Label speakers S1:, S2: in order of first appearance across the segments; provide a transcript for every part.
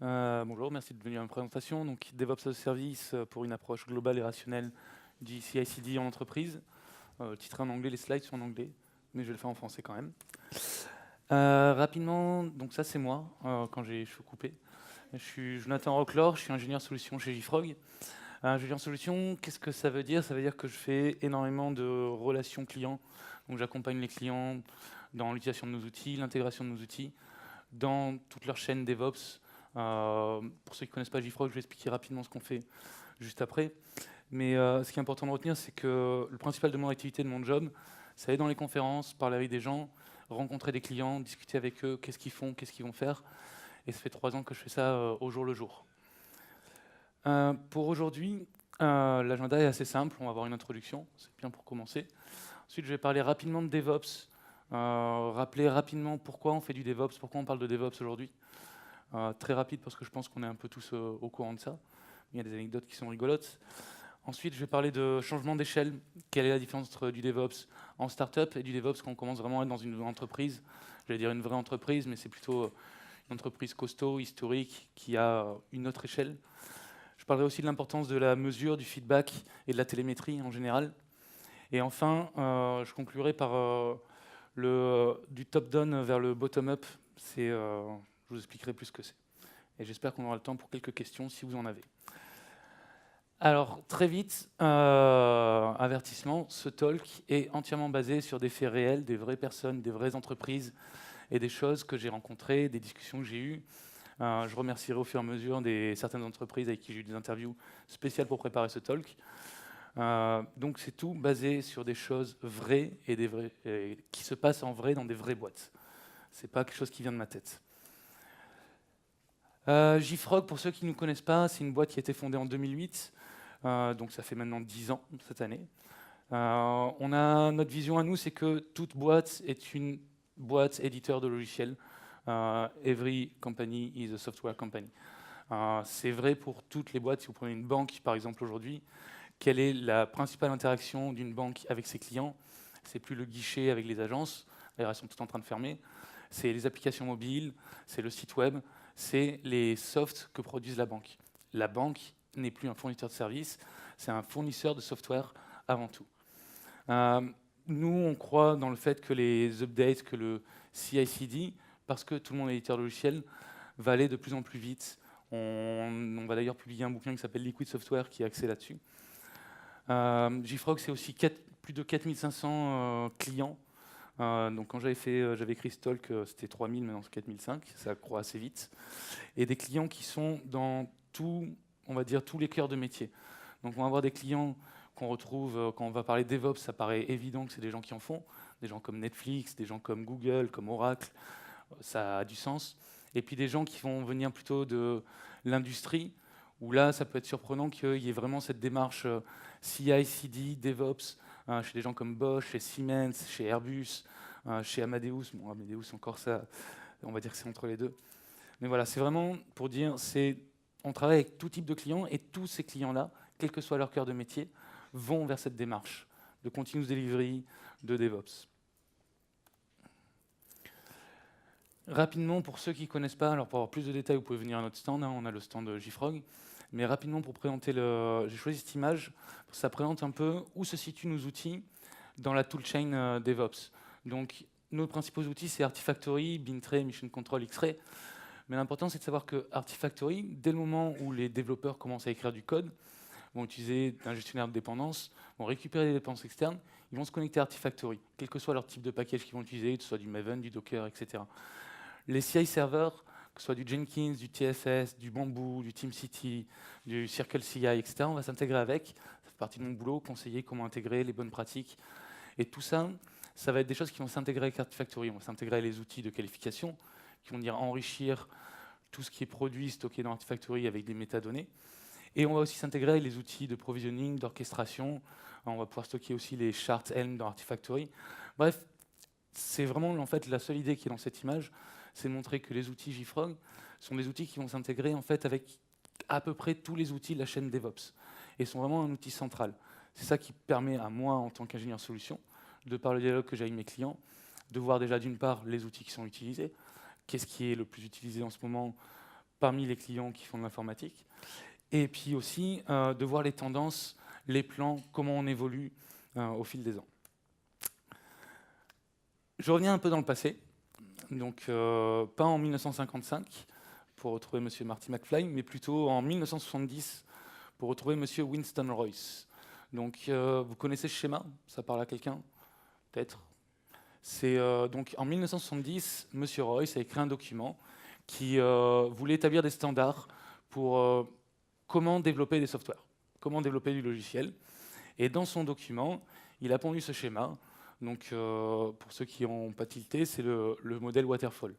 S1: Bonjour, merci de venir à ma présentation. Donc, DevOps as a Service pour une approche globale et rationnelle du CI/CD en entreprise. Titré en anglais, les slides sont en anglais, mais je vais le faire en français quand même. Rapidement, donc ça c'est moi, quand j'ai les cheveux coupés. Je suis Jonathan Rocklor, je suis ingénieur solution chez JFrog. Ingénieur solution, qu'est-ce que ça veut dire? Ça veut dire que je fais énormément de relations clients. Donc j'accompagne les clients dans l'utilisation de nos outils, l'intégration de nos outils, dans toute leur chaîne DevOps. Pour ceux qui ne connaissent pas JFrog, je vais expliquer rapidement ce qu'on fait juste après. Mais ce qui est important de retenir, c'est que le principal de mon activité, de mon job, c'est aller dans les conférences, parler avec des gens, rencontrer des clients, discuter avec eux, qu'est-ce qu'ils font, qu'est-ce qu'ils vont faire. Et ça fait 3 ans que je fais ça au jour le jour. Pour aujourd'hui, l'agenda est assez simple. On va avoir une introduction, c'est bien pour commencer. Ensuite, je vais parler rapidement de DevOps, rappeler rapidement pourquoi on fait du DevOps, pourquoi on parle de DevOps aujourd'hui. Très rapide parce que je pense qu'on est un peu tous au courant de ça. Il y a des anecdotes qui sont rigolotes. Ensuite, je vais parler de changement d'échelle. Quelle est la différence entre du DevOps en startup et du DevOps quand on commence vraiment à être dans une entreprise? J'allais dire une vraie entreprise, mais c'est plutôt une entreprise costaud, historique, qui a une autre échelle. Je parlerai aussi de l'importance de la mesure, du feedback et de la télémétrie en général. Et enfin, je conclurai par du top-down vers le bottom-up. Je vous expliquerai plus ce que c'est. Et j'espère qu'on aura le temps pour quelques questions si vous en avez. Alors, très vite, avertissement, ce talk est entièrement basé sur des faits réels, des vraies personnes, des vraies entreprises et des choses que j'ai rencontrées, des discussions que j'ai eues. Je remercierai au fur et à mesure certaines entreprises avec qui j'ai eu des interviews spéciales pour préparer ce talk. Donc c'est tout basé sur des choses vraies et qui se passent en vrai dans des vraies boîtes. C'est pas quelque chose qui vient de ma tête. JFrog, pour ceux qui ne nous connaissent pas, c'est une boîte qui a été fondée en 2008, donc ça fait maintenant 10 ans cette année. Notre vision à nous, c'est que toute boîte est une boîte éditeur de logiciels. Every company is a software company. C'est vrai pour toutes les boîtes. Si vous prenez une banque, par exemple, aujourd'hui, quelle est la principale interaction d'une banque avec ses clients? C'est plus le guichet avec les agences, d'ailleurs elles sont toutes en train de fermer, c'est les applications mobiles, c'est le site web, c'est les softs que produise la banque. La banque n'est plus un fournisseur de services, c'est un fournisseur de software avant tout. Nous, on croit dans le fait que les updates, que le CI/CD, parce que tout le monde est éditeur de logiciel, va aller de plus en plus vite. On va d'ailleurs publier un bouquin qui s'appelle Liquid Software qui est axé là-dessus. JFrog, c'est aussi plus de 4500 clients. Donc quand j'avais écrit ce talk, c'était 3000, maintenant c'est 4005, ça croît assez vite. Et des clients qui sont dans on va dire tous les cœurs de métier. Donc on va avoir des clients qu'on retrouve quand on va parler DevOps, ça paraît évident que c'est des gens qui en font, des gens comme Netflix, des gens comme Google, comme Oracle, ça a du sens. Et puis des gens qui vont venir plutôt de l'industrie, où là ça peut être surprenant qu'il y ait vraiment cette démarche CI/CD, DevOps, chez des gens comme Bosch, chez Siemens, chez Airbus, chez Amadeus. Bon, Amadeus encore ça, on va dire que c'est entre les deux. Mais voilà, c'est vraiment pour dire, on travaille avec tout type de clients et tous ces clients-là, quel que soit leur cœur de métier, vont vers cette démarche de continuous delivery, de DevOps. Rapidement, pour ceux qui ne connaissent pas, alors pour avoir plus de détails, vous pouvez venir à notre stand, on a le stand de JFrog. Mais rapidement, pour présenter j'ai choisi cette image, ça présente un peu où se situent nos outils dans la toolchain DevOps. Donc, nos principaux outils, c'est Artifactory, Bintray, Mission Control, X-Ray. Mais l'important, c'est de savoir que Artifactory, dès le moment où les développeurs commencent à écrire du code, vont utiliser un gestionnaire de dépendances, vont récupérer des dépendances externes, ils vont se connecter à Artifactory, quel que soit leur type de package qu'ils vont utiliser, que ce soit du Maven, du Docker, etc. Les CI serveurs, que ce soit du Jenkins, du TFS, du Bamboo, du TeamCity, du Circle CI, etc., on va s'intégrer avec. Ça fait partie de mon boulot, conseiller comment intégrer les bonnes pratiques. Et tout ça, ça va être des choses qui vont s'intégrer avec Artifactory. On va s'intégrer avec les outils de qualification qui vont venir enrichir tout ce qui est produit, stocké dans Artifactory avec des métadonnées. Et on va aussi s'intégrer avec les outils de provisioning, d'orchestration. On va pouvoir stocker aussi les charts Helm dans Artifactory. Bref, c'est vraiment en fait la seule idée qui est dans cette image, c'est de montrer que les outils JFrog sont des outils qui vont s'intégrer en fait avec à peu près tous les outils de la chaîne DevOps et sont vraiment un outil central. C'est ça qui permet à moi, en tant qu'ingénieur solution, de par le dialogue que j'ai avec mes clients, de voir déjà d'une part les outils qui sont utilisés, qu'est-ce qui est le plus utilisé en ce moment parmi les clients qui font de l'informatique, et puis aussi de voir les tendances, les plans, comment on évolue au fil des ans. Je reviens un peu dans le passé, donc pas en 1955 pour retrouver M. Marty McFly, mais plutôt en 1970 pour retrouver M. Winston Royce. Donc vous connaissez ce schéma? Ça parle à quelqu'un? Peut-être. C'est donc en 1970, M. Royce a écrit un document qui voulait établir des standards pour comment développer des softwares, comment développer du logiciel. Et dans son document, il a pondu ce schéma. Donc, pour ceux qui n'ont pas tilté, c'est le modèle Waterfall,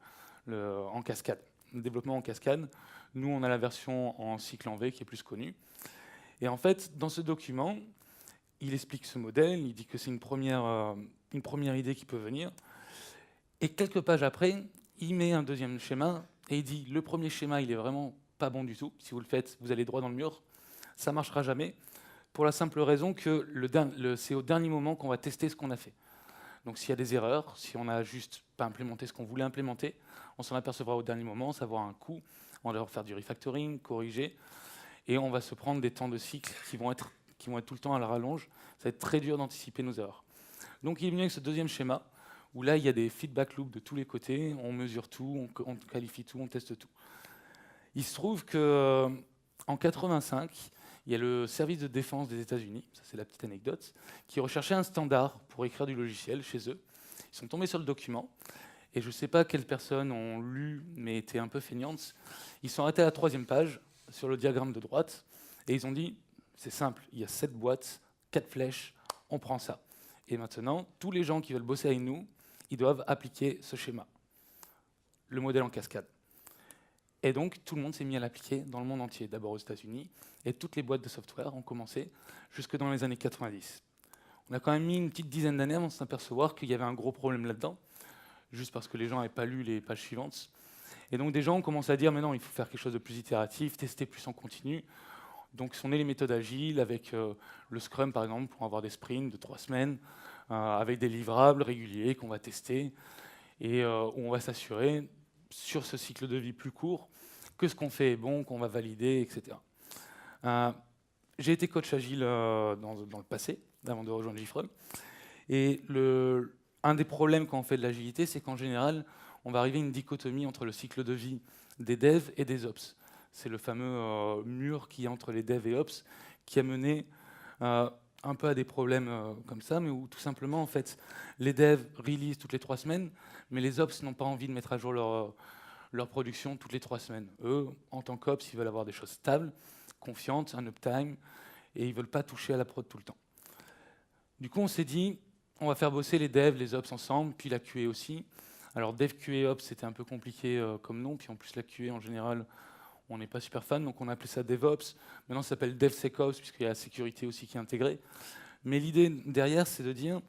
S1: en cascade, le développement en cascade. Nous, on a la version en cycle en V qui est plus connue. Et en fait, dans ce document, il explique ce modèle, il dit que c'est une première idée qui peut venir. Et quelques pages après, il met un deuxième schéma et il dit le premier schéma, il est vraiment pas bon du tout. Si vous le faites, vous allez droit dans le mur. Ça ne marchera jamais, pour la simple raison que c'est au dernier moment qu'on va tester ce qu'on a fait. Donc s'il y a des erreurs, si on n'a juste pas implémenté ce qu'on voulait implémenter, on s'en apercevra au dernier moment, ça va avoir un coût, on va devoir faire du refactoring, corriger, et on va se prendre des temps de cycle qui vont être tout le temps à la rallonge. Ça va être très dur d'anticiper nos erreurs. Donc il est venu avec ce deuxième schéma, où là il y a des feedback loops de tous les côtés, on mesure tout, on qualifie tout, on teste tout. Il se trouve qu'en 1985, il y a le service de défense des États-Unis, ça c'est la petite anecdote, qui recherchait un standard pour écrire du logiciel chez eux. Ils sont tombés sur le document, et je ne sais pas quelles personnes ont lu, mais étaient un peu feignantes. Ils sont arrêtés à la 3e page, sur le diagramme de droite, et ils ont dit, c'est simple, il y a 7 boîtes, 4 flèches, on prend ça. Et maintenant, tous les gens qui veulent bosser avec nous, ils doivent appliquer ce schéma, le modèle en cascade. Et donc, tout le monde s'est mis à l'appliquer dans le monde entier, d'abord aux États-Unis, et toutes les boîtes de software ont commencé jusque dans les années 90. On a quand même mis une petite dizaine d'années avant de s'apercevoir qu'il y avait un gros problème là-dedans, juste parce que les gens n'avaient pas lu les pages suivantes. Et donc, des gens ont commencé à dire, mais non, il faut faire quelque chose de plus itératif, tester plus en continu. Donc, sont nées les méthodes agiles, avec le Scrum, par exemple, pour avoir des sprints de 3 semaines, avec des livrables réguliers qu'on va tester, et où on va s'assurer, sur ce cycle de vie plus court, que ce qu'on fait est bon, qu'on va valider, etc. J'ai été coach agile dans le passé, avant de rejoindre JFrog. Et un des problèmes quand on fait de l'agilité, c'est qu'en général, on va arriver à une dichotomie entre le cycle de vie des devs et des ops. C'est le fameux mur qui est entre les devs et ops qui a mené un peu à des problèmes comme ça, mais où tout simplement, en fait, les devs release toutes les 3 semaines, mais les ops n'ont pas envie de mettre à jour leur production toutes les 3 semaines. Eux, en tant qu'ops, ils veulent avoir des choses stables, confiantes, un uptime, et ils ne veulent pas toucher à la prod tout le temps. Du coup, on s'est dit, on va faire bosser les devs, les ops ensemble, puis la QA aussi. Alors, dev, QA, ops, c'était un peu compliqué comme nom, puis en plus, la QA, en général, on n'est pas super fan, donc on a appelé ça DevOps. Maintenant, ça s'appelle DevSecOps, puisqu'il y a la sécurité aussi qui est intégrée. Mais l'idée derrière, c'est de dire,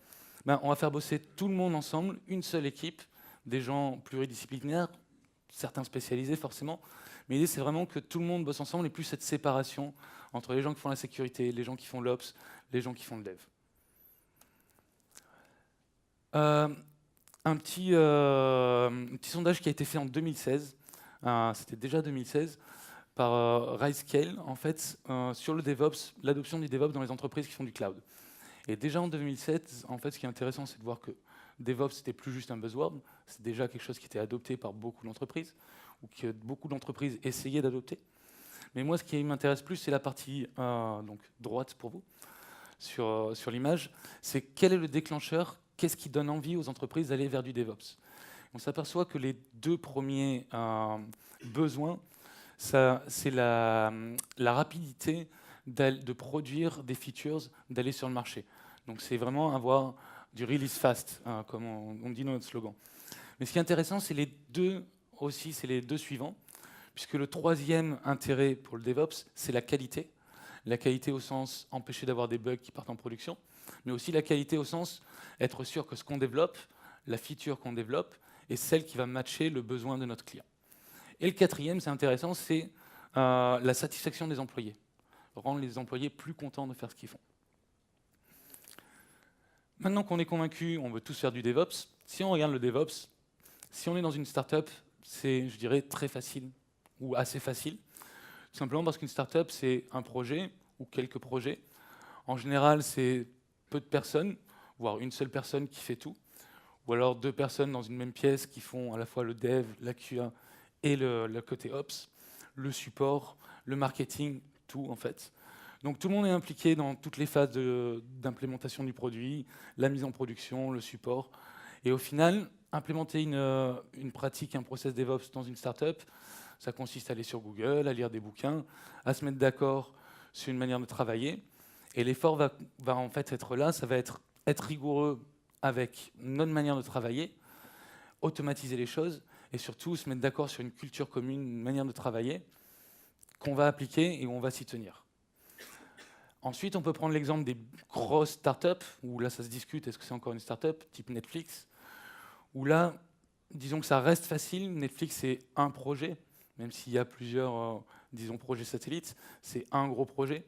S1: on va faire bosser tout le monde ensemble, une seule équipe, des gens pluridisciplinaires, certains spécialisés forcément, mais l'idée c'est vraiment que tout le monde bosse ensemble et plus cette séparation entre les gens qui font la sécurité, les gens qui font l'ops, les gens qui font le dev. Un petit sondage qui a été fait en 2016, c'était déjà 2016, par Riscale, en fait, sur le DevOps, l'adoption du DevOps dans les entreprises qui font du cloud. Et déjà en 2007, en fait, ce qui est intéressant, c'est de voir que DevOps, c'était plus juste un buzzword, c'est déjà quelque chose qui était adopté par beaucoup d'entreprises, ou que beaucoup d'entreprises essayaient d'adopter. Mais moi, ce qui m'intéresse plus, c'est la partie donc droite pour vous, sur l'image, c'est quel est le déclencheur, qu'est-ce qui donne envie aux entreprises d'aller vers du DevOps. On s'aperçoit que les 2 premiers besoins, c'est la rapidité de produire des features, d'aller sur le marché. Donc c'est vraiment avoir du release fast, comme on dit dans notre slogan. Mais ce qui est intéressant, c'est les deux suivants, puisque le 3e intérêt pour le DevOps, c'est la qualité. La qualité au sens empêcher d'avoir des bugs qui partent en production, mais aussi la qualité au sens être sûr que ce qu'on développe, la feature qu'on développe, est celle qui va matcher le besoin de notre client. Et le 4e, c'est intéressant, c'est la satisfaction des employés. Rendre les employés plus contents de faire ce qu'ils font. Maintenant qu'on est convaincu, on veut tous faire du DevOps. Si on regarde le DevOps, si on est dans une startup, c'est, je dirais, très facile, ou assez facile. Tout simplement parce qu'une startup, c'est un projet ou quelques projets. En général, c'est peu de personnes, voire une seule personne qui fait tout, ou alors deux personnes dans une même pièce qui font à la fois le dev, la QA et le côté ops, le support, le marketing, tout en fait. Donc tout le monde est impliqué dans toutes les phases d'implémentation du produit, la mise en production, le support. Et au final, implémenter une pratique, un process DevOps dans une startup, ça consiste à aller sur Google, à lire des bouquins, à se mettre d'accord sur une manière de travailler. Et l'effort va en fait être là, ça va être rigoureux avec notre manière de travailler, automatiser les choses et surtout se mettre d'accord sur une culture commune, une manière de travailler qu'on va appliquer et où on va s'y tenir. Ensuite, on peut prendre l'exemple des grosses startups, où là ça se discute, est-ce que c'est encore une startup, type Netflix, où là, disons que ça reste facile, Netflix c'est un projet, même s'il y a plusieurs, disons, projets satellites, c'est un gros projet.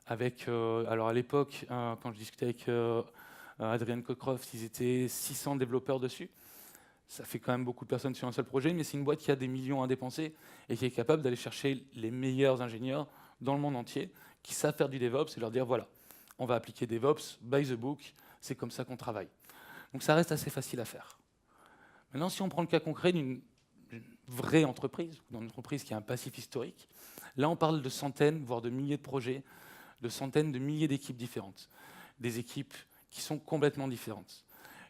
S1: Avec, alors à l'époque, quand je discutais avec Adrian Cockcroft, ils étaient 600 développeurs dessus. Ça fait quand même beaucoup de personnes sur un seul projet, mais c'est une boîte qui a des millions à dépenser et qui est capable d'aller chercher les meilleurs ingénieurs dans le monde entier qui savent faire du DevOps et leur dire voilà, on va appliquer DevOps, by the book, c'est comme ça qu'on travaille. Donc ça reste assez facile à faire. Maintenant, si on prend le cas concret d'une vraie entreprise, ou d'une entreprise qui a un passif historique, là on parle de centaines, voire de milliers de projets, de centaines de milliers d'équipes différentes, des équipes qui sont complètement différentes.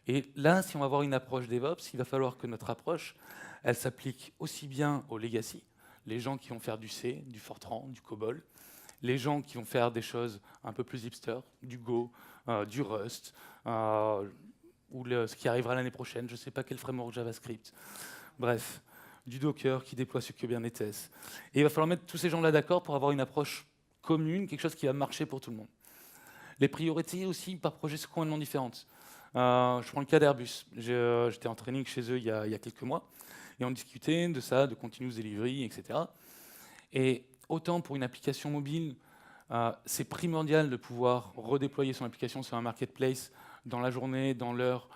S1: Et là, si on va avoir une approche DevOps, il va falloir que notre approche, elle s'applique aussi bien aux legacy, les gens qui vont faire du C, du Fortran, du COBOL, les gens qui vont faire des choses un peu plus hipster, du Go, du Rust, ou ce qui arrivera l'année prochaine, je ne sais pas quel framework JavaScript. Bref, du Docker qui déploie sur Kubernetes. Et il va falloir mettre tous ces gens-là d'accord pour avoir une approche commune, quelque chose qui va marcher pour tout le monde. Les priorités aussi par projet sont complètement différentes. Je prends le cas d'Airbus. J'étais en training chez eux il y a quelques mois et on discutait de ça, de continuous delivery, etc. Et autant pour une application mobile, c'est primordial de pouvoir redéployer son application sur un marketplace dans la journée, dans l'heure,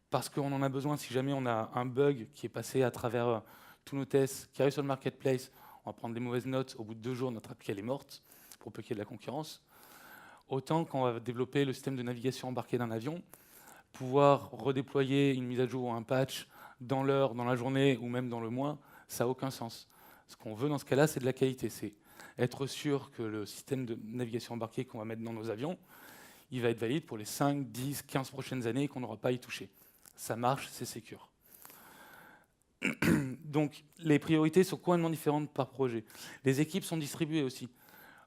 S1: parce qu'on en a besoin si jamais on a un bug qui est passé à travers tous nos tests, qui arrive sur le marketplace, on va prendre des mauvaises notes, au bout de 2 jours, notre application est morte, pour peu qu'il y ait de la concurrence. Autant quand on va développer le système de navigation embarqué d'un avion, pouvoir redéployer une mise à jour ou un patch dans l'heure, dans la journée ou même dans le mois, ça n'a aucun sens. Ce qu'on veut dans ce cas-là, c'est de la qualité. C'est être sûr que le système de navigation embarqué qu'on va mettre dans nos avions, il va être valide pour les 5, 10, 15 prochaines années et qu'on n'aura pas à y toucher. Ça marche, c'est sécure. Donc les priorités sont complètement différentes par projet. Les équipes sont distribuées aussi.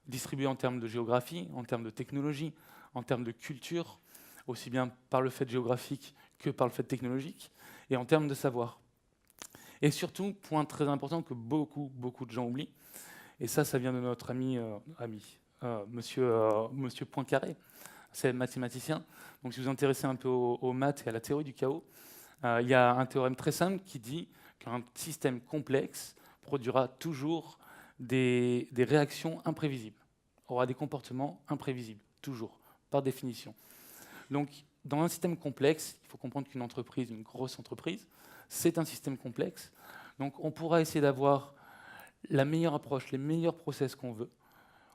S1: Distribuées en termes de géographie, en termes de technologie, en termes de culture, aussi bien par le fait géographique que par le fait technologique, et en termes de savoir. Et surtout, point très important que beaucoup de gens oublient, et ça vient de notre ami monsieur Poincaré, c'est mathématicien. Donc si vous vous intéressez un peu aux maths et à la théorie du chaos, il y a un théorème très simple qui dit qu'un système complexe produira toujours des réactions imprévisibles, aura des comportements imprévisibles, toujours, par définition. Donc, dans un système complexe, il faut comprendre qu'une entreprise, une grosse entreprise, c'est un système complexe. Donc, on pourra essayer d'avoir la meilleure approche, les meilleurs process qu'on veut.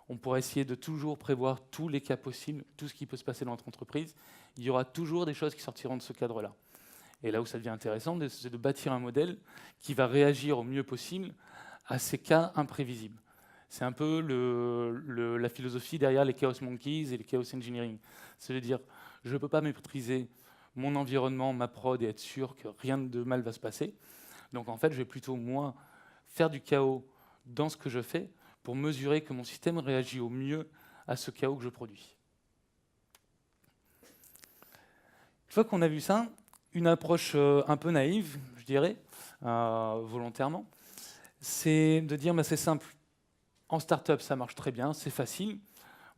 S1: On pourra essayer de toujours prévoir tous les cas possibles, tout ce qui peut se passer dans notre entreprise. Il y aura toujours des choses qui sortiront de ce cadre-là. Et là où ça devient intéressant, c'est de bâtir un modèle qui va réagir au mieux possible à ces cas imprévisibles. C'est un peu la philosophie derrière les Chaos Monkeys et les Chaos Engineering. C'est de dire, je ne peux pas maîtriser mon environnement, ma prod et être sûr que rien de mal va se passer. Donc en fait, je vais plutôt, moi, faire du chaos dans ce que je fais pour mesurer que mon système réagit au mieux à ce chaos que je produis. Une fois qu'on a vu ça, une approche un peu naïve, je dirais, volontairement, c'est de dire, c'est simple, en start-up, ça marche très bien, c'est facile.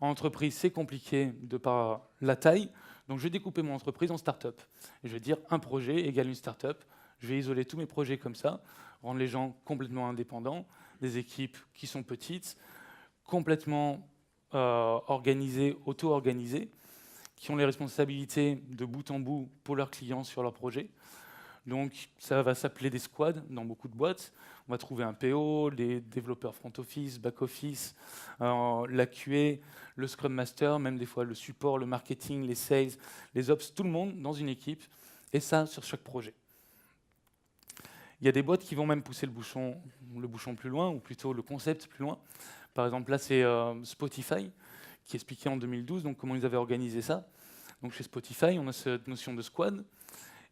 S1: En entreprise, c'est compliqué de par la taille. Donc, je vais découper mon entreprise en start-up. Et je vais dire, un projet égale une start-up. Je vais isoler tous mes projets comme ça, rendre les gens complètement indépendants, des équipes qui sont petites, complètement organisées, auto-organisées, qui ont les responsabilités de bout en bout pour leurs clients sur leur projet. Donc ça va s'appeler des squads dans beaucoup de boîtes. On va trouver un PO, les développeurs front office, back office, la QA, le Scrum Master, même des fois le support, le marketing, les sales, les ops, tout le monde dans une équipe, et ça sur chaque projet. Il y a des boîtes qui vont même pousser le bouchon plus loin, ou plutôt le concept plus loin. Par exemple, là, c'est Spotify, qui expliquait en 2012 donc, comment ils avaient organisé ça. Donc chez Spotify, on a cette notion de squad,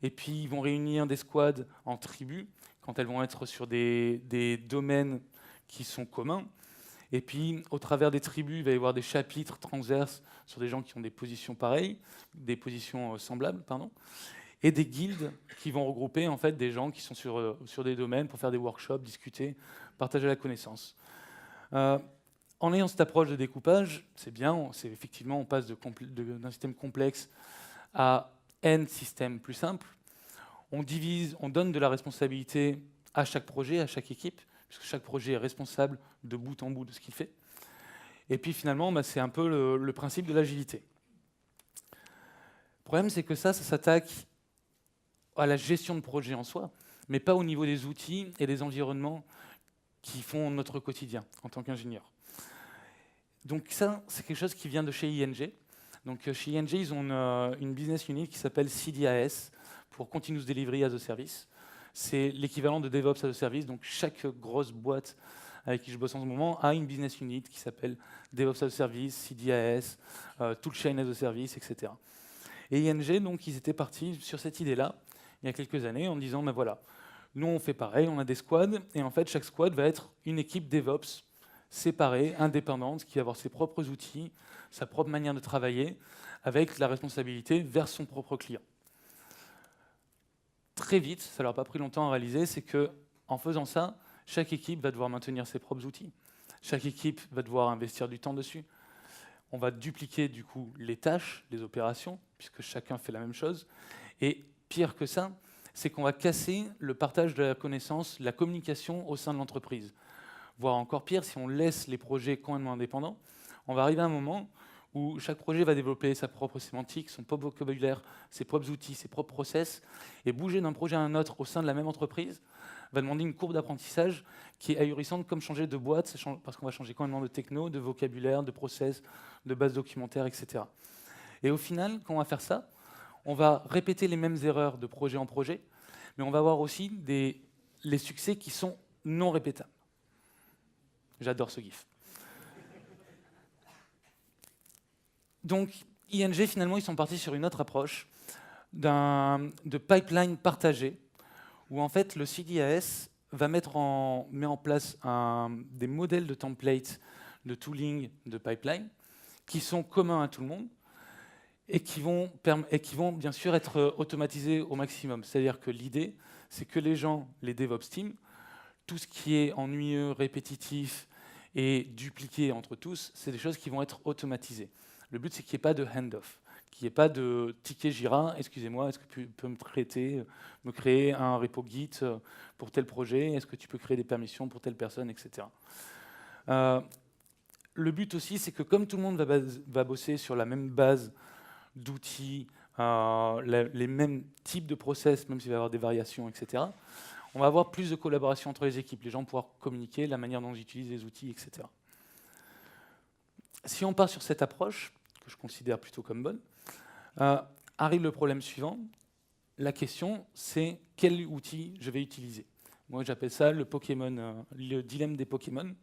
S1: et puis ils vont réunir des squads en tribus, quand elles vont être sur des domaines qui sont communs. Et puis, au travers des tribus, il va y avoir des chapitres transverses sur des gens qui ont des positions pareilles, des positions semblables, pardon, et des guildes qui vont regrouper en fait des gens qui sont sur des domaines pour faire des workshops, discuter, partager la connaissance. En ayant cette approche de découpage, c'est bien, effectivement, on passe d'un système complexe à N systèmes plus simples. On divise, on donne de la responsabilité à chaque projet, à chaque équipe, puisque chaque projet est responsable de bout en bout de ce qu'il fait. Et puis finalement, c'est un peu le principe de l'agilité. Le problème, c'est que ça s'attaque à la gestion de projet en soi, mais pas au niveau des outils et des environnements qui font notre quotidien en tant qu'ingénieur. Donc ça, c'est quelque chose qui vient de chez ING. Donc chez ING, ils ont une business unit qui s'appelle CDAS, pour Continuous Delivery as a Service. C'est l'équivalent de DevOps as a Service. Donc chaque grosse boîte avec qui je bosse en ce moment a une business unit qui s'appelle DevOps as a Service, CDAS, Toolchain as a Service, etc. Et ING, donc, ils étaient partis sur cette idée-là il y a quelques années en disant, ben voilà, nous on fait pareil, on a des squads, et en fait chaque squad va être une équipe DevOps séparée, indépendante, qui va avoir ses propres outils, sa propre manière de travailler, avec la responsabilité vers son propre client. Très vite, ça leur a pas pris longtemps à réaliser, c'est que en faisant ça, chaque équipe va devoir maintenir ses propres outils. Chaque équipe va devoir investir du temps dessus. On va dupliquer du coup les tâches, les opérations, puisque chacun fait la même chose. Et pire que ça, c'est qu'on va casser le partage de la connaissance, la communication au sein de l'entreprise. Voire encore pire, si on laisse les projets complètement indépendants, on va arriver à un moment où chaque projet va développer sa propre sémantique, son propre vocabulaire, ses propres outils, ses propres process, et bouger d'un projet à un autre au sein de la même entreprise va demander une courbe d'apprentissage qui est ahurissante, comme changer de boîte, parce qu'on va changer complètement de techno, de vocabulaire, de process, de base documentaire, etc. Et au final, quand on va faire ça, on va répéter les mêmes erreurs de projet en projet, mais on va avoir aussi les succès qui sont non répétables. J'adore ce gif. Donc, ING, finalement, ils sont partis sur une autre approche de pipeline partagé, où en fait, le CDAS met en place des modèles de templates, de tooling, de pipeline, qui sont communs à tout le monde, et qui vont bien sûr être automatisés au maximum. C'est-à-dire que l'idée, c'est que les gens, les DevOps teams, tout ce qui est ennuyeux, répétitif et dupliqué entre tous, c'est des choses qui vont être automatisées. Le but, c'est qu'il n'y ait pas de hand-off, qu'il n'y ait pas de ticket Jira, excusez-moi, est-ce que tu peux me créer un repo Git pour tel projet, est-ce que tu peux créer des permissions pour telle personne, etc. Le but aussi, c'est que comme tout le monde va bosser sur la même base d'outils, les mêmes types de process, même s'il va y avoir des variations, etc., on va avoir plus de collaboration entre les équipes, les gens vont pouvoir communiquer, la manière dont ils utilisent les outils, etc. Si on part sur cette approche, que je considère plutôt comme bonne, arrive le problème suivant. La question, c'est quel outil je vais utiliser. Moi, j'appelle ça le dilemme des Pokémon.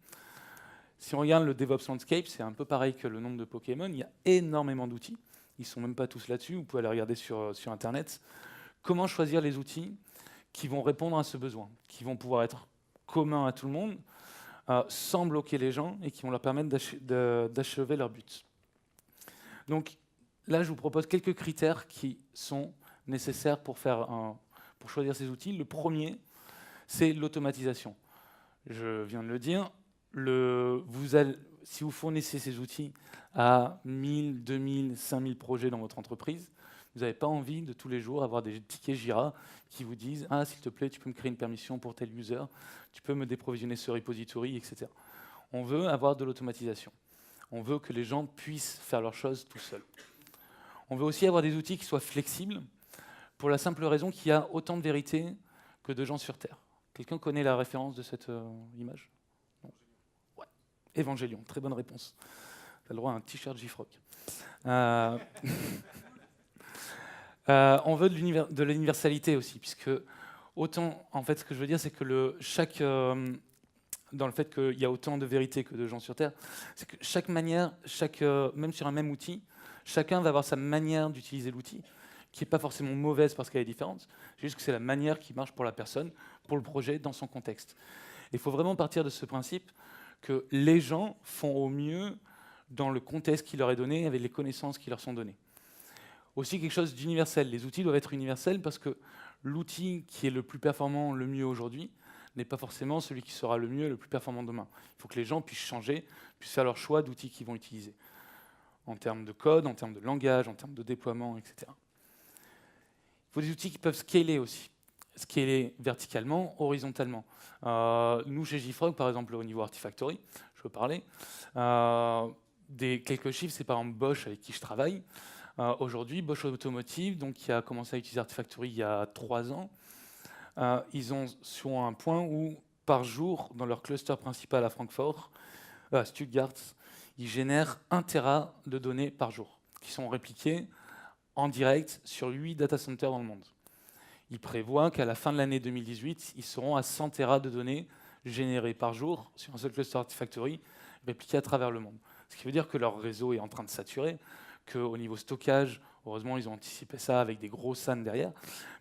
S1: Si on regarde le DevOps Landscape, c'est un peu pareil que le nombre de Pokémon. Il y a énormément d'outils. Ils ne sont même pas tous là-dessus. Vous pouvez aller regarder sur Internet. Comment choisir les outils qui vont répondre à ce besoin, qui vont pouvoir être communs à tout le monde, sans bloquer les gens et qui vont leur permettre d'achever leur but. Donc là, je vous propose quelques critères qui sont nécessaires pour choisir ces outils. Le premier, c'est l'automatisation. Je viens de le dire, si vous fournissez ces outils à 1000, 2000, 5000 projets dans votre entreprise, vous n'avez pas envie de tous les jours avoir des tickets Jira qui vous disent « Ah, s'il te plaît, tu peux me créer une permission pour tel user, tu peux me déprovisionner ce repository, etc. » On veut avoir de l'automatisation. On veut que les gens puissent faire leurs choses tout seuls. On veut aussi avoir des outils qui soient flexibles pour la simple raison qu'il y a autant de vérité que de gens sur Terre. Quelqu'un connaît la référence de cette image? Non. Ouais. Évangélion, très bonne réponse. Tu as le droit à un t-shirt JFrog. On veut de l'universalité aussi, puisque autant, en fait, ce que je veux dire, c'est que dans le fait qu'il y a autant de vérité que de gens sur Terre, c'est que chaque manière, même sur un même outil, chacun va avoir sa manière d'utiliser l'outil, qui n'est pas forcément mauvaise parce qu'elle est différente, c'est juste que c'est la manière qui marche pour la personne, pour le projet, dans son contexte. Il faut vraiment partir de ce principe que les gens font au mieux dans le contexte qui leur est donné, avec les connaissances qui leur sont données. Aussi quelque chose d'universel. Les outils doivent être universels parce que l'outil qui est le plus performant, le mieux aujourd'hui, n'est pas forcément celui qui sera le mieux, le plus performant demain. Il faut que les gens puissent changer, puissent faire leur choix d'outils qu'ils vont utiliser, en termes de code, en termes de langage, en termes de déploiement, etc. Il faut des outils qui peuvent scaler aussi. Scaler verticalement, horizontalement. Nous, chez JFrog, par exemple, au niveau Artifactory, je peux parler, quelques chiffres, c'est par exemple Bosch avec qui je travaille. Aujourd'hui, Bosch Automotive, donc, qui a commencé à utiliser Artifactory il y a 3 ans, ils ont sur un point où, par jour, dans leur cluster principal à Francfort, à Stuttgart, ils génèrent 1 Tera de données par jour, qui sont répliquées en direct sur 8 data centers dans le monde. Ils prévoient qu'à la fin de l'année 2018, ils seront à 100 Tera de données générées par jour sur un seul cluster Artifactory, répliquées à travers le monde. Ce qui veut dire que leur réseau est en train de saturer, qu'au niveau stockage, heureusement, ils ont anticipé ça avec des gros SAN derrière,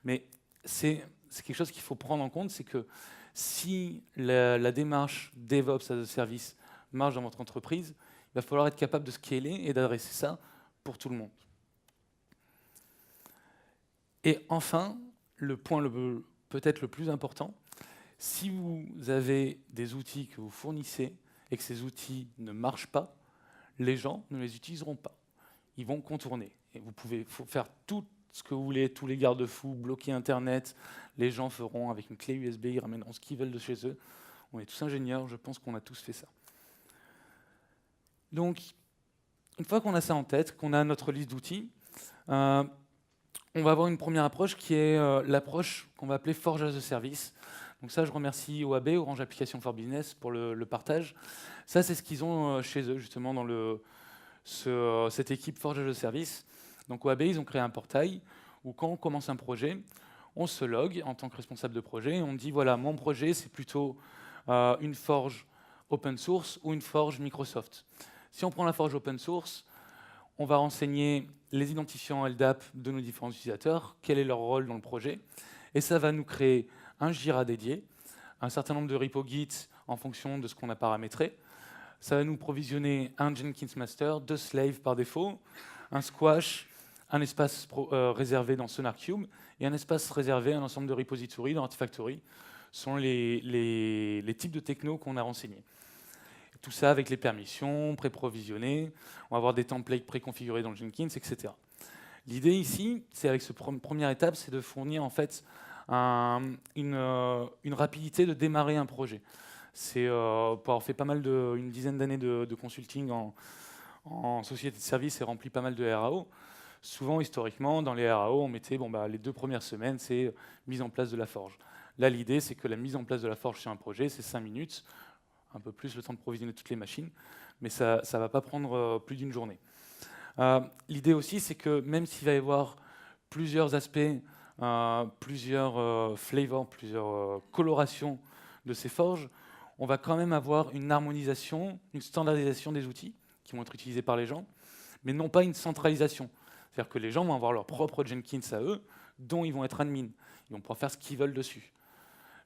S1: mais c'est quelque chose qu'il faut prendre en compte, c'est que si la démarche DevOps as a service marche dans votre entreprise, il va falloir être capable de scaler et d'adresser ça pour tout le monde. Et enfin, le point peut-être le plus important, si vous avez des outils que vous fournissez et que ces outils ne marchent pas, les gens ne les utiliseront pas. Ils vont contourner. Et vous pouvez faire tout ce que vous voulez, tous les garde-fous, bloquer Internet, les gens feront avec une clé USB, ils ramèneront ce qu'ils veulent de chez eux. On est tous ingénieurs, je pense qu'on a tous fait ça. Donc, une fois qu'on a ça en tête, qu'on a notre liste d'outils, on va avoir une première approche qui est l'approche qu'on va appeler Forge as a Service. Donc ça, je remercie OAB, Orange Application for Business, pour le partage. Ça, c'est ce qu'ils ont chez eux, justement, dans cette équipe Forge as a Service. Donc OAB, ils ont créé un portail où quand on commence un projet, on se log en tant que responsable de projet et on dit, voilà, mon projet, c'est plutôt une forge open source ou une forge Microsoft. Si on prend la forge open source, on va renseigner les identifiants LDAP de nos différents utilisateurs, quel est leur rôle dans le projet, et ça va nous créer un Jira dédié, un certain nombre de repos Git en fonction de ce qu'on a paramétré. Ça va nous provisionner un Jenkins Master, 2 slaves par défaut, un squash, un espace réservé dans SonarQube et un espace réservé à un ensemble de repositories dans Artifactory. Ce sont les types de techno qu'on a renseignés. Tout ça avec les permissions pré-provisionnées. On va avoir des templates préconfigurés dans le Jenkins, etc. L'idée ici, c'est avec cette première étape, c'est de fournir en fait une rapidité de démarrer un projet. C'est pour avoir fait une dizaine d'années de consulting en société de services et rempli pas mal de RAO. Souvent, historiquement, dans les RAO, on mettait les 2 premières semaines, c'est mise en place de la forge. Là, l'idée, c'est que la mise en place de la forge sur un projet, c'est 5 minutes, un peu plus le temps de provisionner toutes les machines, mais ça ne va pas prendre plus d'une journée. L'idée aussi, c'est que même s'il va y avoir plusieurs aspects, plusieurs flavors, plusieurs colorations de ces forges, on va quand même avoir une harmonisation, une standardisation des outils qui vont être utilisés par les gens, mais non pas une centralisation. C'est-à-dire que les gens vont avoir leur propre Jenkins à eux, dont ils vont être admin. Ils vont pouvoir faire ce qu'ils veulent dessus.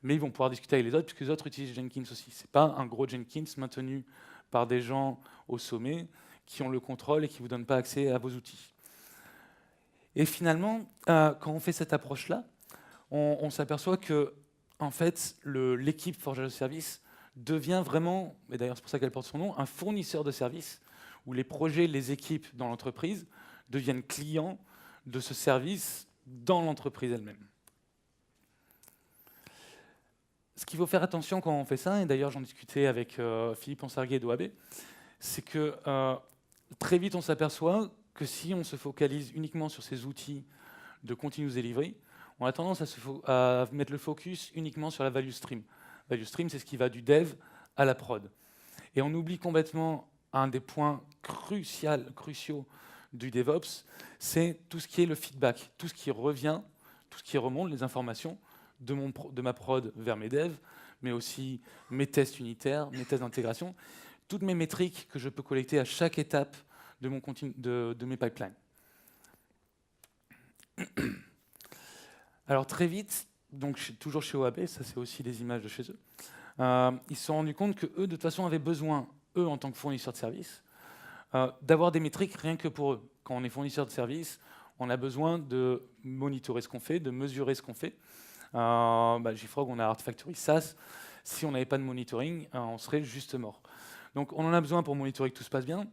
S1: Mais ils vont pouvoir discuter avec les autres, puisque les autres utilisent Jenkins aussi. Ce n'est pas un gros Jenkins maintenu par des gens au sommet qui ont le contrôle et qui ne vous donnent pas accès à vos outils. Et finalement, quand on fait cette approche-là, on s'aperçoit que en fait, l'équipe Forge as a Service devient vraiment, et d'ailleurs c'est pour ça qu'elle porte son nom, un fournisseur de services, où les projets, les équipes dans l'entreprise deviennent clients de ce service dans l'entreprise elle-même. Ce qu'il faut faire attention quand on fait ça, et d'ailleurs j'en discutais avec Philippe Ansarguet d'OAB, c'est que très vite on s'aperçoit que si on se focalise uniquement sur ces outils de continuous delivery, on a tendance à mettre le focus uniquement sur la value stream. Value stream, c'est ce qui va du dev à la prod. Et on oublie complètement un des points cruciaux du DevOps, c'est tout ce qui est le feedback, tout ce qui revient, tout ce qui remonte, les informations de ma prod vers mes devs, mais aussi mes tests unitaires, mes tests d'intégration, toutes mes métriques que je peux collecter à chaque étape de mes pipelines. Alors très vite, donc toujours chez OAB, ça c'est aussi des images de chez eux, ils se sont rendus compte qu'eux, de toute façon, avaient besoin, eux en tant que fournisseurs de services, d'avoir des métriques rien que pour eux. Quand on est fournisseur de services, on a besoin de monitorer ce qu'on fait, de mesurer ce qu'on fait. JFrog, on a Artifactory SaaS. Si on n'avait pas de monitoring, on serait juste mort. Donc on en a besoin pour monitorer que tout se passe bien,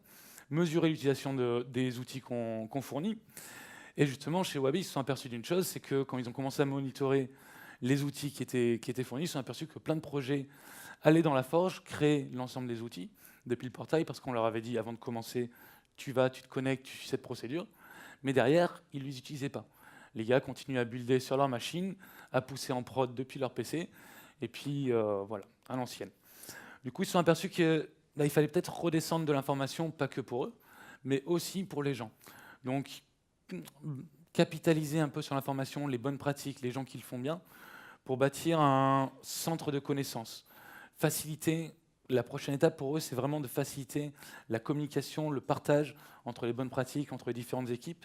S1: mesurer l'utilisation des outils qu'on fournit. Et justement, chez Wabi, ils se sont aperçus d'une chose, c'est que quand ils ont commencé à monitorer les outils qui étaient fournis, ils se sont aperçus que plein de projets allaient dans la forge, créer l'ensemble des outils depuis le portail, parce qu'on leur avait dit avant de commencer, tu te connectes, tu suis cette procédure. Mais derrière, ils ne les utilisaient pas. Les gars continuent à builder sur leur machine, à pousser en prod depuis leur PC, et puis voilà, à l'ancienne. Du coup, ils se sont aperçus qu'il fallait peut-être redescendre de l'information, pas que pour eux, mais aussi pour les gens. Donc, capitaliser un peu sur l'information, les bonnes pratiques, les gens qui le font bien, pour bâtir un centre de connaissances. Faciliter, la prochaine étape pour eux, c'est vraiment de faciliter la communication, le partage entre les bonnes pratiques, entre les différentes équipes,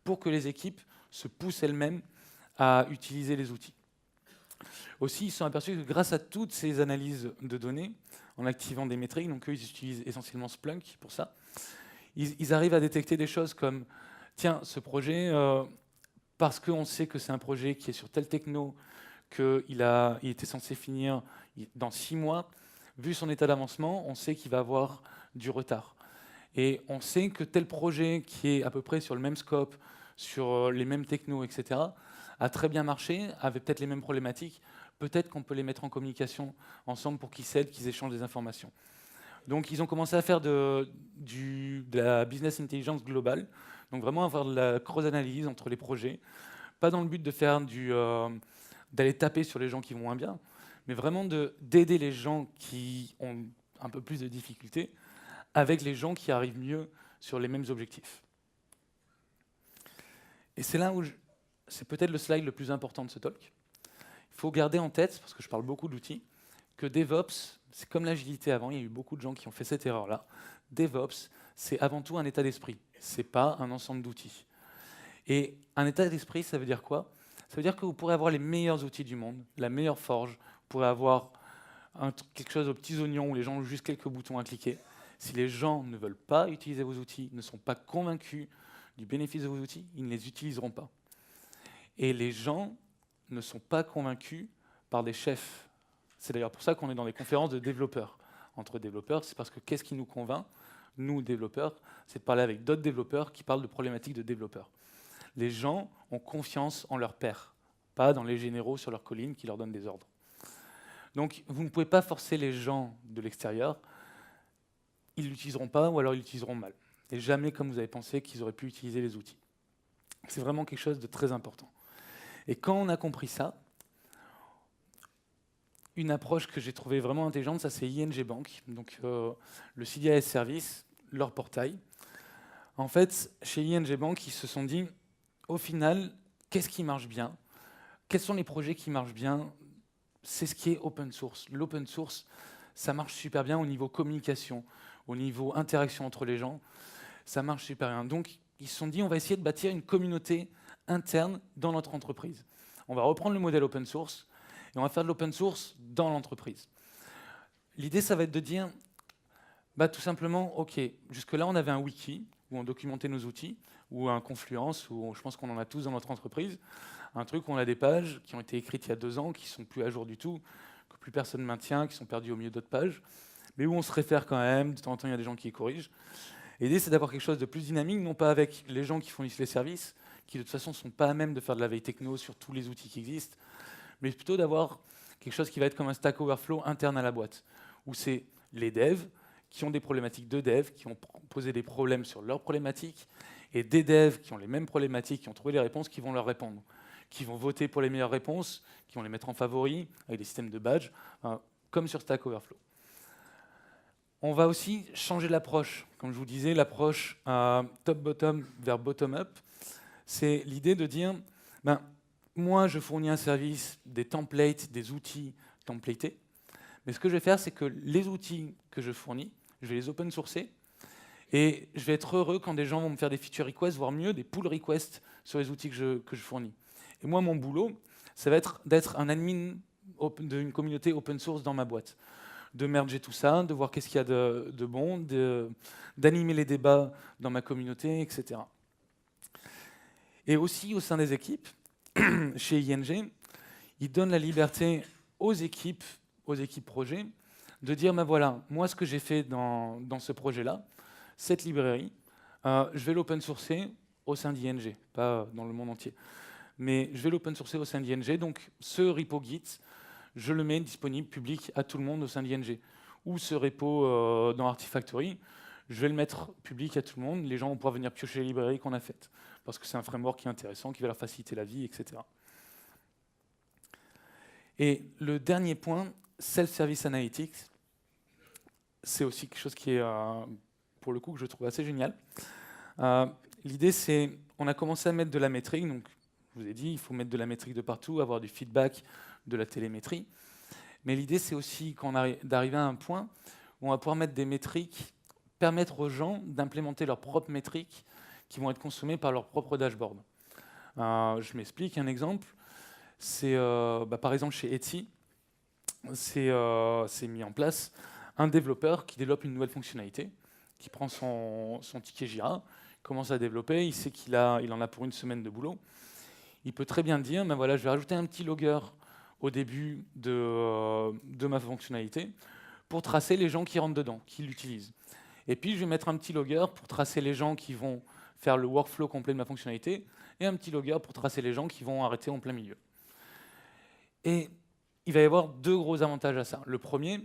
S1: pour que les équipes se poussent elles-mêmes à utiliser les outils. Aussi, ils se sont aperçus que grâce à toutes ces analyses de données, en activant des métriques, donc eux, ils utilisent essentiellement Splunk pour ça, ils arrivent à détecter des choses comme tiens, ce projet, parce qu'on sait que c'est un projet qui est sur telle techno, qu'il était censé finir dans 6 mois, vu son état d'avancement, on sait qu'il va avoir du retard. Et on sait que tel projet qui est à peu près sur le même scope, sur les mêmes technos, etc., a très bien marché, avait peut-être les mêmes problématiques, peut-être qu'on peut les mettre en communication ensemble pour qu'ils s'aident, qu'ils échangent des informations. Donc ils ont commencé à faire de la business intelligence globale, donc vraiment avoir de la cross-analyse entre les projets, pas dans le but de faire d'aller taper sur les gens qui vont moins bien, mais vraiment d'aider les gens qui ont un peu plus de difficultés avec les gens qui arrivent mieux sur les mêmes objectifs. Et c'est là où c'est peut-être le slide le plus important de ce talk. Il faut garder en tête, parce que je parle beaucoup d'outils, que DevOps, c'est comme l'agilité avant, il y a eu beaucoup de gens qui ont fait cette erreur-là. DevOps, c'est avant tout un état d'esprit, c'est pas un ensemble d'outils. Et un état d'esprit, ça veut dire quoi? Ça veut dire que vous pourrez avoir les meilleurs outils du monde, la meilleure forge, vous pourrez avoir quelque chose aux petits oignons où les gens ont juste quelques boutons à cliquer. Si les gens ne veulent pas utiliser vos outils, ne sont pas convaincus du bénéfice de vos outils, ils ne les utiliseront pas. Et les gens ne sont pas convaincus par des chefs. C'est d'ailleurs pour ça qu'on est dans des conférences de développeurs. Entre développeurs, c'est parce que qu'est-ce qui nous convainc, nous, développeurs, c'est de parler avec d'autres développeurs qui parlent de problématiques de développeurs. Les gens ont confiance en leurs pairs, pas dans les généraux sur leur colline qui leur donnent des ordres. Donc vous ne pouvez pas forcer les gens de l'extérieur, ils ne l'utiliseront pas ou alors ils l'utiliseront mal. Et jamais comme vous avez pensé qu'ils auraient pu utiliser les outils. C'est vraiment quelque chose de très important. Et quand on a compris ça, une approche que j'ai trouvée vraiment intelligente, ça c'est ING Bank, donc le CDIS Service, leur portail. En fait, chez ING Bank, ils se sont dit, au final, qu'est-ce qui marche bien? Quels sont les projets qui marchent bien? C'est ce qui est open source. L'open source, ça marche super bien au niveau communication, au niveau interaction entre les gens, ça marche super bien. Donc, ils se sont dit, on va essayer de bâtir une communauté interne dans notre entreprise. On va reprendre le modèle open source et on va faire de l'open source dans l'entreprise. L'idée, ça va être de dire, tout simplement, OK, jusque-là, on avait un wiki où on documentait nos outils, ou un Confluence, où je pense qu'on en a tous dans notre entreprise, un truc où on a des pages qui ont été écrites il y a 2 ans, qui ne sont plus à jour du tout, que plus personne ne maintient, qui sont perdues au milieu d'autres pages, mais où on se réfère quand même, de temps en temps, il y a des gens qui les corrigent. L'idée, c'est d'avoir quelque chose de plus dynamique, non pas avec les gens qui fournissent les services, qui de toute façon ne sont pas à même de faire de la veille techno sur tous les outils qui existent, mais plutôt d'avoir quelque chose qui va être comme un Stack Overflow interne à la boîte, où c'est les devs qui ont des problématiques de dev, qui ont posé des problèmes sur leurs problématiques, et des devs qui ont les mêmes problématiques, qui ont trouvé les réponses, qui vont leur répondre. qui vont voter pour les meilleures réponses, qui vont les mettre en favoris, avec des systèmes de badge, comme sur Stack Overflow. On va aussi changer l'approche. Comme je vous disais, l'approche top-bottom vers bottom-up, c'est l'idée de dire, moi je fournis un service, des templates, des outils templatés, mais ce que je vais faire, c'est que les outils que je fournis, je vais les open sourcer, et je vais être heureux quand des gens vont me faire des feature requests, voire mieux, des pull requests sur les outils que je fournis. Et moi, mon boulot, ça va être d'être un admin d'une communauté open source dans ma boîte, de merger tout ça, de voir qu'est-ce qu'il y a de bon, d'animer les débats dans ma communauté, etc. Et aussi, au sein des équipes, chez ING, ils donnent la liberté aux équipes projets, de dire, voilà, moi, ce que j'ai fait dans ce projet-là, cette librairie, je vais l'open sourcer au sein d'ING, pas dans le monde entier. Mais je vais l'open sourcer au sein d'ING, donc ce repo Git, je le mets disponible, public à tout le monde au sein d'ING. Ou ce repo dans Artifactory, je vais le mettre public à tout le monde, les gens vont pouvoir venir piocher les librairies qu'on a faites, parce que c'est un framework qui est intéressant, qui va leur faciliter la vie, etc. Et le dernier point, Self-Service Analytics, c'est aussi quelque chose qui est, pour le coup, que je trouve assez génial. L'idée, c'est, on a commencé à mettre de la métrique, donc je vous ai dit, il faut mettre de la métrique de partout, avoir du feedback, de la télémétrie. Mais l'idée, c'est aussi d'arriver à un point où on va pouvoir mettre des métriques, permettre aux gens d'implémenter leurs propres métriques qui vont être consommées par leur propre dashboard. Je m'explique, un exemple, c'est par exemple chez Etsy, c'est mis en place un développeur qui développe une nouvelle fonctionnalité, qui prend son ticket Jira, commence à développer, il sait il en a pour une semaine de boulot. Il peut très bien dire, voilà, je vais rajouter un petit logger au début de ma fonctionnalité pour tracer les gens qui rentrent dedans, qui l'utilisent. Et puis, je vais mettre un petit logger pour tracer les gens qui vont faire le workflow complet de ma fonctionnalité et un petit logger pour tracer les gens qui vont arrêter en plein milieu. Et il va y avoir deux gros avantages à ça. Le premier,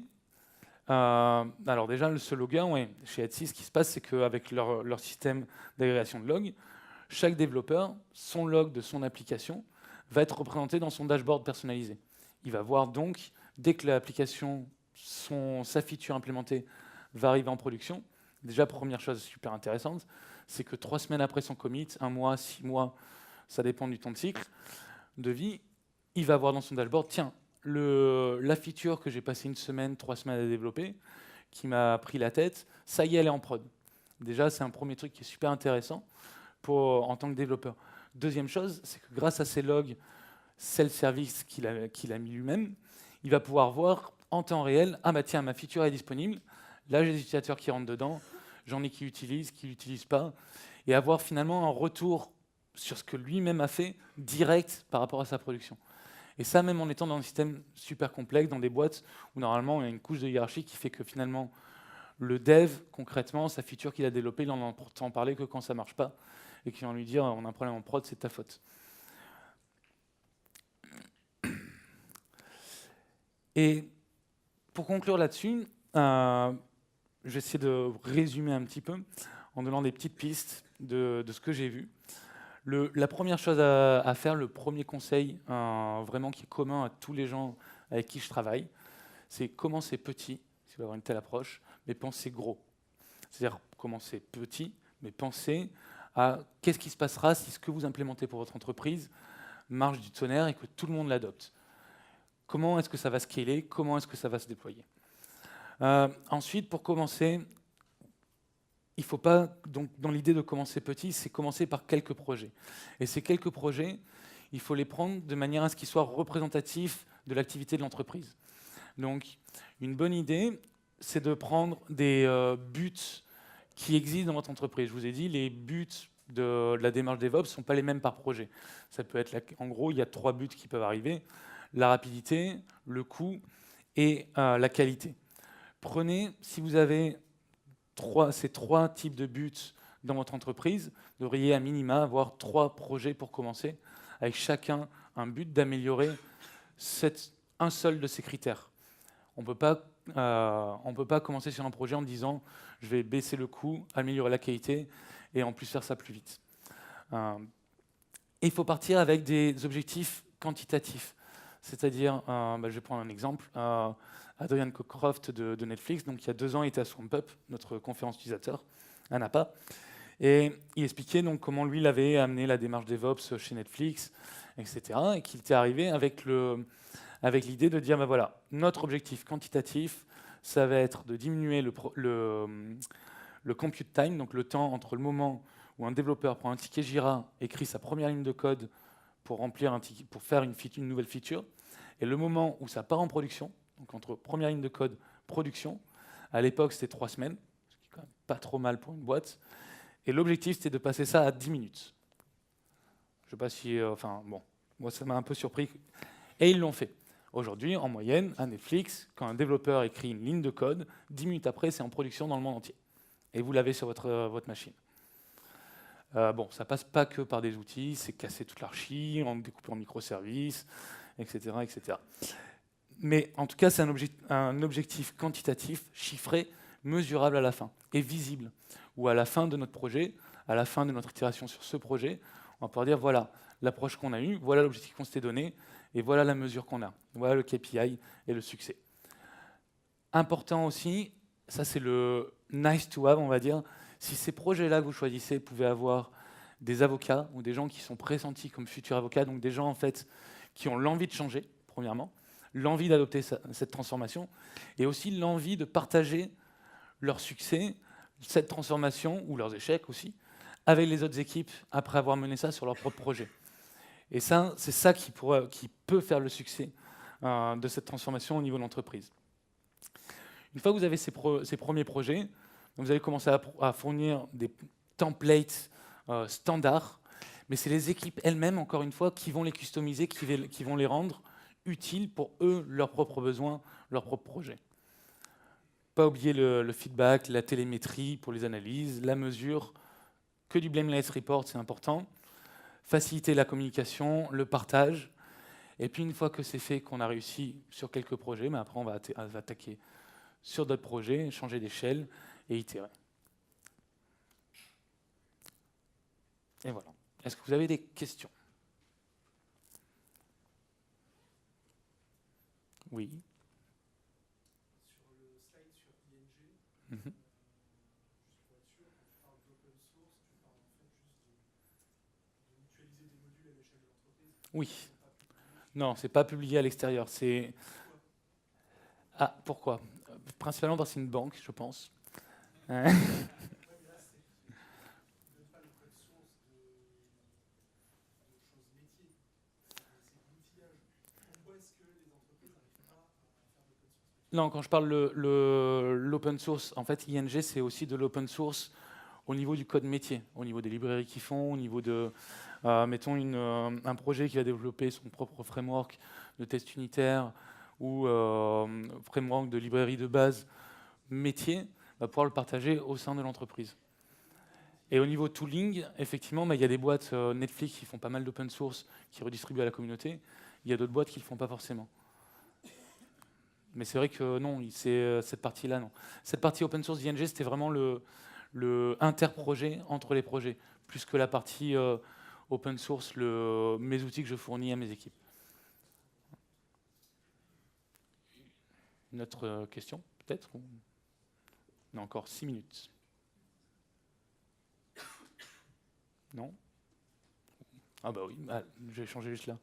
S1: alors déjà, ce logger, chez Etsy, ce qui se passe, c'est qu'avec leur système d'agrégation de logs, chaque développeur, son log de son application, va être représenté dans son dashboard personnalisé. Il va voir donc, dès que l'application, sa feature implémentée va arriver en production, déjà, première chose super intéressante, c'est que 3 semaines après son commit, 1 mois, 6 mois, ça dépend du temps de cycle de vie, il va voir dans son dashboard, tiens, la feature que j'ai passé 1 semaine, 3 semaines à développer, qui m'a pris la tête, ça y est, elle est en prod. Déjà, c'est un premier truc qui est super intéressant en tant que développeur. Deuxième chose, c'est que grâce à ces logs self-service qu'il a mis lui-même, il va pouvoir voir en temps réel, tiens, ma feature est disponible, là j'ai des utilisateurs qui rentrent dedans, j'en ai qui l'utilisent pas, et avoir finalement un retour sur ce que lui-même a fait direct par rapport à sa production. Et ça, même en étant dans un système super complexe, dans des boîtes où normalement il y a une couche de hiérarchie qui fait que finalement le dev, concrètement, sa feature qu'il a développée, il n'en entend parler que quand ça ne marche pas, et qu'ils vont lui dire on a un problème en prod, c'est ta faute. Et pour conclure là-dessus, je vais essayer de résumer un petit peu en donnant des petites pistes de ce que j'ai vu. La première chose à faire, le premier conseil vraiment qui est commun à tous les gens avec qui je travaille, c'est commencer petit, si vous avez une telle approche, mais penser gros. C'est-à-dire commencer petit, mais penser à qu'est-ce qui se passera si ce que vous implémentez pour votre entreprise marche du tonnerre et que tout le monde l'adopte. Comment est-ce que ça va scaler? Comment est-ce que ça va se déployer? Ensuite, pour commencer, il ne faut pas, donc, dans l'idée de commencer petit, c'est commencer par quelques projets. Et ces quelques projets, il faut les prendre de manière à ce qu'ils soient représentatifs de l'activité de l'entreprise. Donc, une bonne idée, c'est de prendre des buts qui existent dans votre entreprise. Je vous ai dit, les buts de la démarche DevOps ne sont pas les mêmes par projet. Ça peut être, en gros, il y a 3 buts qui peuvent arriver: la rapidité, le coût et la qualité. Prenez, si vous avez ces 3 types de buts dans votre entreprise, vous devriez à minima avoir 3 projets pour commencer, avec chacun un but d'améliorer un seul de ces critères. On ne peut pas commencer sur un projet en disant je vais baisser le coût, améliorer la qualité et en plus faire ça plus vite. Et il faut partir avec des objectifs quantitatifs. C'est-à-dire, je vais prendre un exemple, Adrian Cockcroft de Netflix, donc il y a 2 ans, il était à Swamp Up, notre conférence utilisateur, à Napa, et il expliquait donc comment lui, il avait amené la démarche DevOps chez Netflix, etc., et qu'il était arrivé avec l'idée de dire, voilà, notre objectif quantitatif, ça va être de diminuer le compute time, donc le temps entre le moment où un développeur prend un ticket Jira, écrit sa première ligne de code pour remplir un ticket, pour faire une nouvelle feature, et le moment où ça part en production, donc entre première ligne de code, production, à l'époque c'était 3 semaines, ce qui est quand même pas trop mal pour une boîte, et l'objectif c'était de passer ça à 10 minutes. Je sais pas si, moi ça m'a un peu surpris, et ils l'ont fait. Aujourd'hui, en moyenne, à Netflix, quand un développeur écrit une ligne de code, 10 minutes après, c'est en production dans le monde entier. Et vous l'avez sur votre machine. Ça passe pas que par des outils, c'est casser toute l'archi, en découper en microservices, etc., etc. Mais en tout cas, c'est un objectif quantitatif, chiffré, mesurable à la fin, et visible. Ou à la fin de notre projet, à la fin de notre itération sur ce projet, on va pouvoir dire, voilà l'approche qu'on a eue, voilà l'objectif qu'on s'était donné, et voilà la mesure qu'on a. Voilà le KPI et le succès. Important aussi, ça c'est le nice to have, on va dire, si ces projets-là que vous choisissez pouvaient avoir des avocats ou des gens qui sont pressentis comme futurs avocats, donc des gens en fait qui ont l'envie de changer, premièrement, l'envie d'adopter cette transformation, et aussi l'envie de partager leur succès, cette transformation, ou leurs échecs aussi, avec les autres équipes après avoir mené ça sur leur propre projet. Et ça, c'est ça qui peut faire le succès de cette transformation au niveau de l'entreprise. Une fois que vous avez ces premiers projets, vous allez commencer à fournir des templates standards, mais c'est les équipes elles-mêmes, encore une fois, qui vont les customiser, qui vont les rendre utiles pour eux, leurs propres besoins, leurs propres projets. Pas oublier le feedback, la télémétrie pour les analyses, la mesure, que du blameless report, c'est important. Faciliter la communication, le partage. Et puis une fois que c'est fait, qu'on a réussi sur quelques projets, mais après on va attaquer sur d'autres projets, changer d'échelle et itérer. Et voilà. Est-ce que vous avez des questions? Oui.
S2: Sur le slide sur ING,
S1: Mhm.
S2: juste pour être sûr, quand tu parles d'open source, tu parles en fait juste de mutualiser des modules à l'échelle de l'entreprise.
S1: Oui.
S2: C'est pas publié.
S1: Non, c'est pas publié à l'extérieur. C'est
S2: Pourquoi?
S1: ah, pourquoi? Principalement parce que c'est une banque, je pense.
S2: Ouais, mais là, ils ne donnent pas le code source de choses métiers. C'est de l'outillage. Pourquoi est-ce que les entreprises n'arrivent pas à faire de l'open source métier?
S1: Non, quand je parle l'open source, en fait, ING, c'est aussi de l'open source au niveau du code métier, au niveau des librairies qu'ils font, au niveau de, mettons, un projet qui va développer son propre framework de test unitaire ou framework de librairie de base métier, va pouvoir le partager au sein de l'entreprise. Et au niveau tooling, effectivement, il y a des boîtes Netflix qui font pas mal d'open source, qui redistribuent à la communauté. Il y a d'autres boîtes qui ne le font pas forcément. Mais c'est vrai que non, c'est cette partie-là, non. Cette partie open source d'ING, c'était vraiment le interprojet entre les projets, plus que la partie open source, mes outils que je fournis à mes équipes. Une autre question, peut-être? On a encore 6 minutes. Non? Ah bah oui, je vais changer juste là.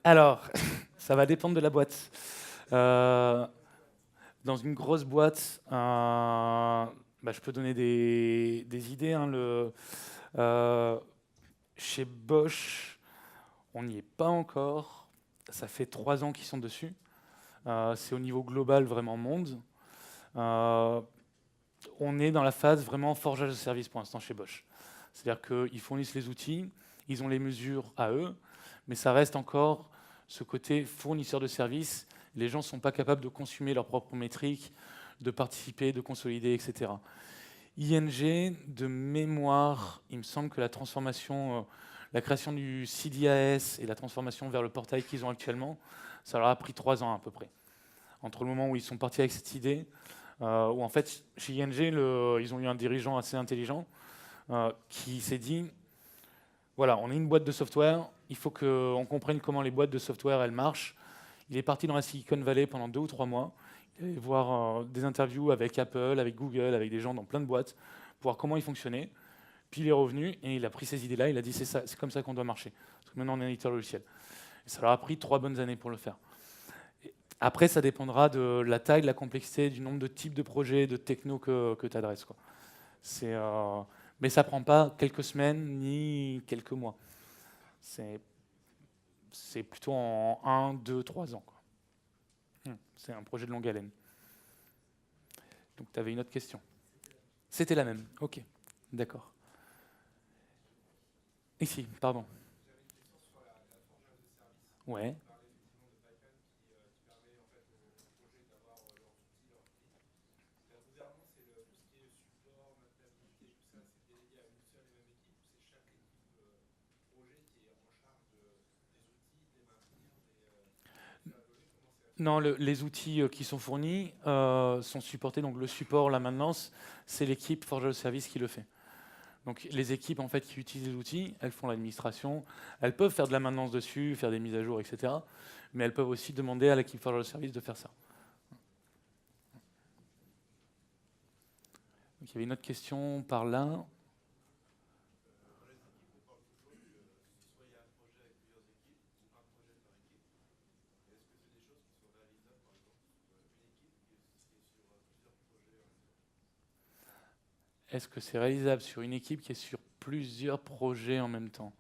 S1: Alors, ça va dépendre de la boîte. Dans une grosse boîte, je peux donner des idées. Hein, chez Bosch, on n'y est pas encore. Ça fait 3 ans qu'ils sont dessus. C'est au niveau global, vraiment monde. On est dans la phase vraiment forgeage de service pour l'instant chez Bosch. C'est-à-dire qu'ils fournissent les outils, ils ont les mesures à eux, mais ça reste encore ce côté fournisseur de services. Les gens ne sont pas capables de consommer leurs propres métriques, de participer, de consolider, etc. ING, de mémoire, il me semble que la transformation, la création du CDAS et la transformation vers le portail qu'ils ont actuellement, ça leur a pris 3 ans à peu près. Entre le moment où ils sont partis avec cette idée, où en fait, chez ING, ils ont eu un dirigeant assez intelligent qui s'est dit, voilà, on est une boîte de software, il faut qu'on comprenne comment les boîtes de software, elles marchent. Il est parti dans la Silicon Valley pendant 2 ou 3 mois, il est allé voir des interviews avec Apple, avec Google, avec des gens dans plein de boîtes, pour voir comment ils fonctionnaient. Puis il est revenu et il a pris ces idées-là, il a dit c'est comme ça qu'on doit marcher. Parce que maintenant on est un éditeur logiciel. Et ça leur a pris 3 bonnes années pour le faire. Et après, ça dépendra de la taille, de la complexité, du nombre de types de projets, de techno que tu adresses. Mais ça ne prend pas quelques semaines ni quelques mois. C'est plutôt en 1, 2, 3 ans. C'est un projet de longue haleine. Donc tu avais une autre question. C'était la même. Ok, d'accord. Ici, pardon. Ouais. Non, les outils qui sont fournis sont supportés. Donc le support, la maintenance, c'est l'équipe Forge Service qui le fait. Donc les équipes en fait qui utilisent les outils, elles font l'administration, elles peuvent faire de la maintenance dessus, faire des mises à jour, etc. Mais elles peuvent aussi demander à l'équipe Forge Service de faire ça. Donc, il y avait une autre question par là. Est-ce que c'est réalisable sur une équipe qui est sur plusieurs projets en même temps?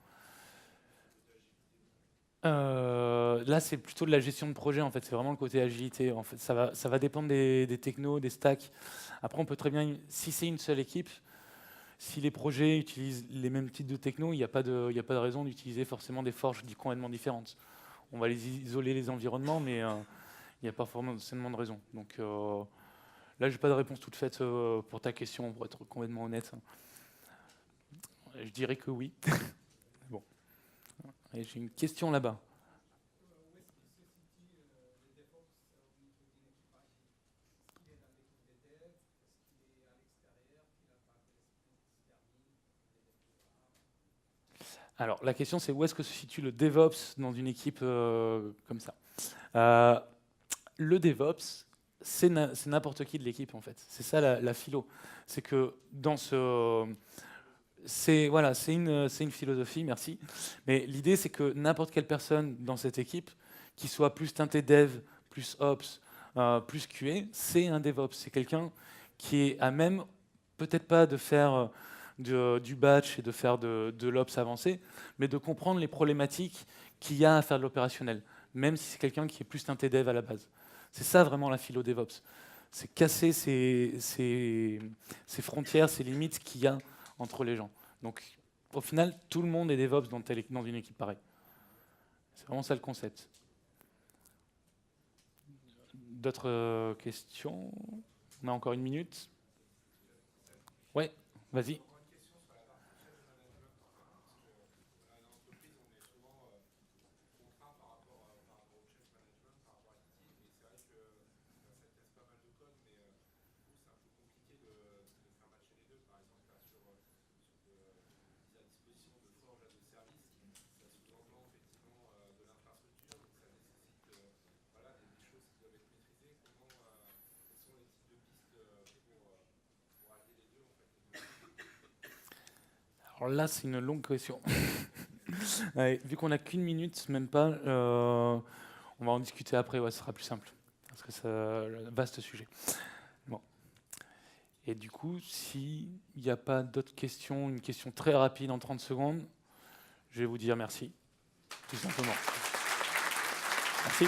S1: Là, c'est plutôt de la gestion de projet, en fait. C'est vraiment le côté agilité. En fait, ça va dépendre des technos, des stacks. Après, on peut très bien, si c'est une seule équipe, si les projets utilisent les mêmes types de techno, il n'y a pas de raison d'utiliser forcément des forges complètement différentes. On va les isoler les environnements, mais il n'y a pas forcément de raison. Donc là, je n'ai pas de réponse toute faite pour ta question, pour être complètement honnête. Je dirais que oui. Bon. Et j'ai une question là-bas. Alors, la question, c'est où est-ce que se situe le DevOps dans une équipe comme ça? Le DevOps, c'est n'importe qui de l'équipe, en fait. C'est ça la philo. C'est que dans ce... Voilà, c'est une philosophie, merci. Mais l'idée, c'est que n'importe quelle personne dans cette équipe, qui soit plus teintée dev, plus ops, plus QA, c'est un DevOps. C'est quelqu'un qui est à même, peut-être pas de faire du batch et de faire de l'ops avancé, mais de comprendre les problématiques qu'il y a à faire de l'opérationnel, même si c'est quelqu'un qui est plus teinté dev à la base. C'est ça vraiment la philo DevOps. C'est casser ces frontières, ces limites qu'il y a entre les gens. Donc, au final, tout le monde est DevOps dans une équipe pareille. C'est vraiment ça le concept. D'autres questions? On a encore 1 minute. Ouais, vas-y. Alors là, c'est une longue question. Ouais, vu qu'on n'a qu'1 minute, même pas, on va en discuter après, ouais, ce sera plus simple. Parce que c'est un vaste sujet. Bon. Et du coup, s'il n'y a pas d'autres questions, une question très rapide en 30 secondes, je vais vous dire merci, tout simplement. Merci.